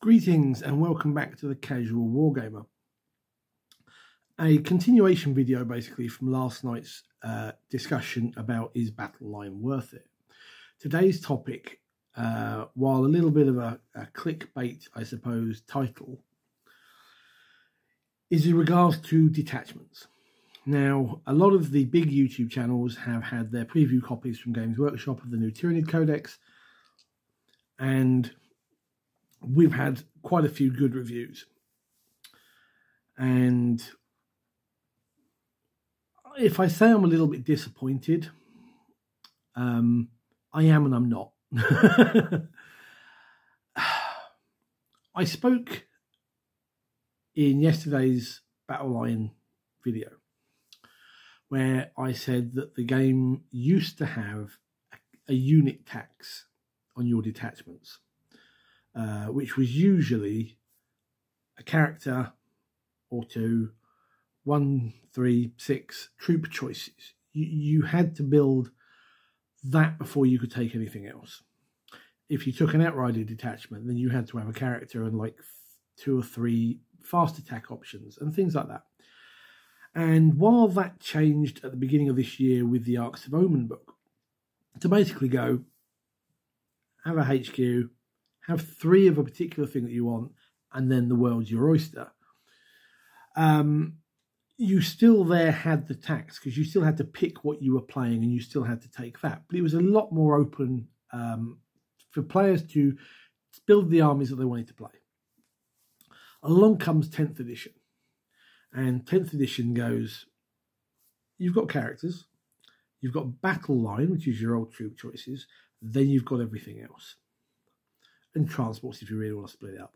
Greetings and welcome back to the Casual Wargamer. A continuation video basically from last night's discussion about is battle line worth it. Today's topic, while a little bit of a clickbait, I suppose, title, is in regards to detachments. Now, a lot of the big YouTube channels have had their preview copies from Games Workshop of the new Tyranid Codex, and we've had quite a few good reviews. And if I say I'm a little bit disappointed, I am and I'm not. I spoke in yesterday's Battle Line video where I said that the game used to have a unit tax on your detachments, which was usually a character or two, 1, 3, 6 troop choices. You had to build that before you could take anything else. If you took an outrider detachment, then you had to have a character and like 2 or 3 fast attack options and things like that. And while that changed at the beginning of this year with the Arcs of Omen book, to basically go, have a HQ, have 3 of a particular thing that you want, and then the world's your oyster. You still there had the tax, because you still had to pick what you were playing and you still had to take that. But it was a lot more open for players to build the armies that they wanted to play. Along comes 10th edition. And 10th edition goes, you've got characters, you've got battle line, which is your old troop choices, then you've got everything else. And transports if you really want to split it up.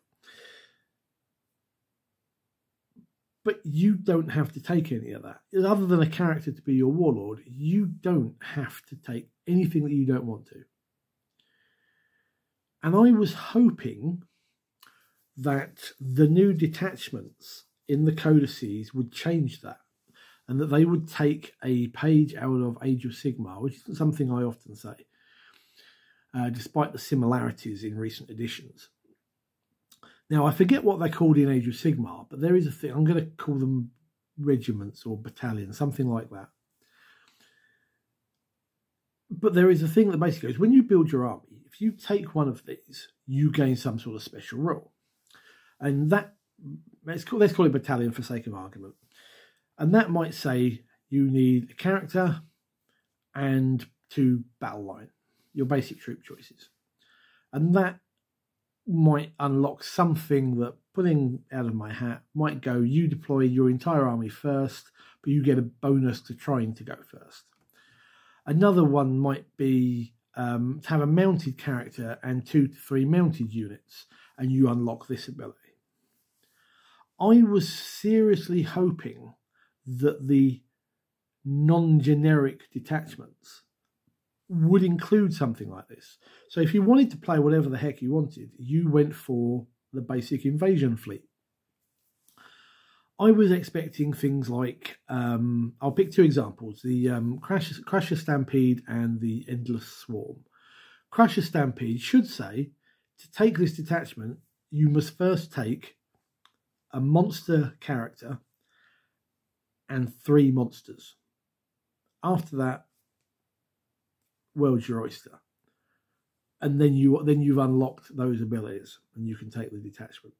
But you don't have to take any of that. Other than a character to be your warlord, you don't have to take anything that you don't want to. And I was hoping that the new detachments in the codices would change that, and that they would take a page out of Age of Sigmar, which is something I often say, despite the similarities in recent editions. Now, I forget what they're called in Age of Sigmar, but there is a thing. I'm going to call them regiments or battalions, something like that. But there is a thing that basically goes, when you build your army, if you take one of these, you gain some sort of special rule. And that, let's call it battalion for sake of argument. And that might say you need a character and 2 battle line, your basic troop choices. And that might unlock something that, putting out of my hat, might go, you deploy your entire army first, but you get a bonus to trying to go first. Another one might be to have a mounted character and 2 to 3 mounted units, and you unlock this ability. I was seriously hoping that the non-generic detachments would include something like this. So if you wanted to play whatever the heck you wanted, you went for the basic invasion fleet. I was expecting things like, I'll pick 2 examples, the Crusher Stampede and the Endless Swarm. Crusher Stampede should say, to take this detachment, you must first take a monster character and 3 monsters. After that, world's your oyster. And then you've unlocked those abilities and you can take the detachment.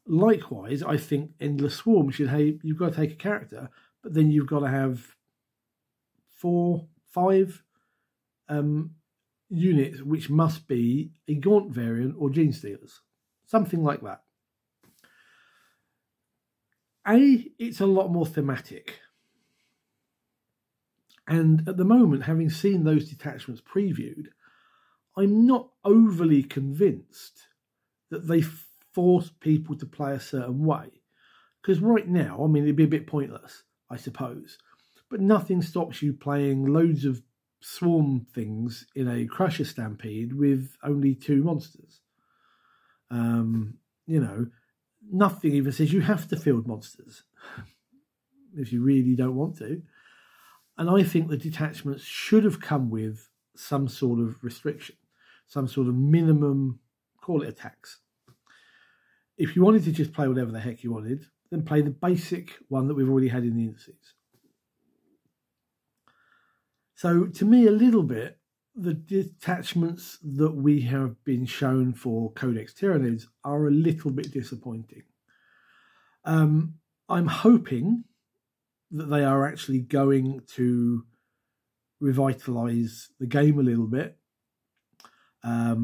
Likewise, I think Endless Swarm should, hey, you've got to take a character, but then you've got to have 4, 5 units, which must be a Gaunt variant or Gene Stealers. Something like that. It's a lot more thematic. And at the moment, having seen those detachments previewed, I'm not overly convinced that they force people to play a certain way. Because right now, I mean, it'd be a bit pointless, I suppose. But nothing stops you playing loads of swarm things in a Crusher Stampede with only 2 monsters. You know, nothing even says you have to field monsters if you really don't want to. And I think the detachments should have come with some sort of restriction, some sort of minimum, call it a tax. If you wanted to just play whatever the heck you wanted, then play the basic one that we've already had in the indices. So to me, a little bit, the detachments that we have been shown for Codex Tyranids are a little bit disappointing. I'm hoping that they are actually going to revitalise the game a little bit. I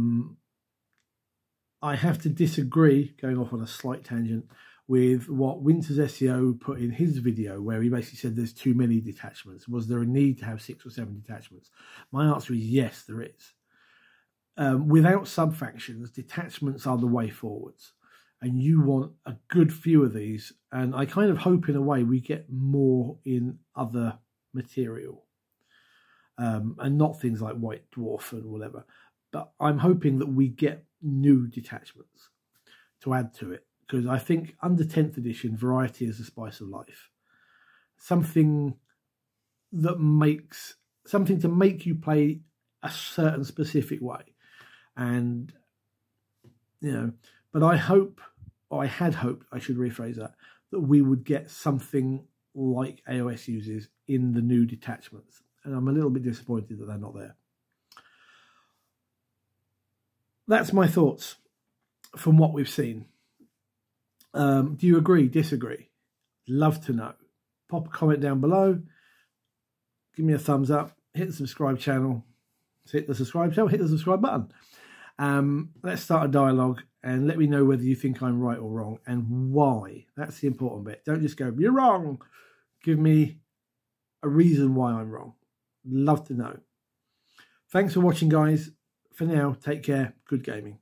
have to disagree, going off on a slight tangent, with what Winter's SEO put in his video, where he basically said there's too many detachments. Was there a need to have 6 or 7 detachments? My answer is yes, there is. Without sub-factions, detachments are the way forwards. And you want a good few of these. And I kind of hope, in a way, we get more in other material. And not things like White Dwarf and whatever. But I'm hoping that we get new detachments to add to it. Because I think under 10th edition, variety is the spice of life. Something to make you play a certain specific way. And, but I had hoped, I should rephrase that we would get something like AOS uses in the new detachments. And I'm a little bit disappointed that they're not there. That's my thoughts from what we've seen. Do you agree, disagree? Love to know. Pop a comment down below. Give me a thumbs up. Hit the subscribe channel. Hit the subscribe button. Let's start a dialogue and let me know whether you think I'm right or wrong and why. That's the important bit. Don't just go, you're wrong. Give me a reason why I'm wrong. Love to know. Thanks for watching, guys. For now, take care. Good gaming.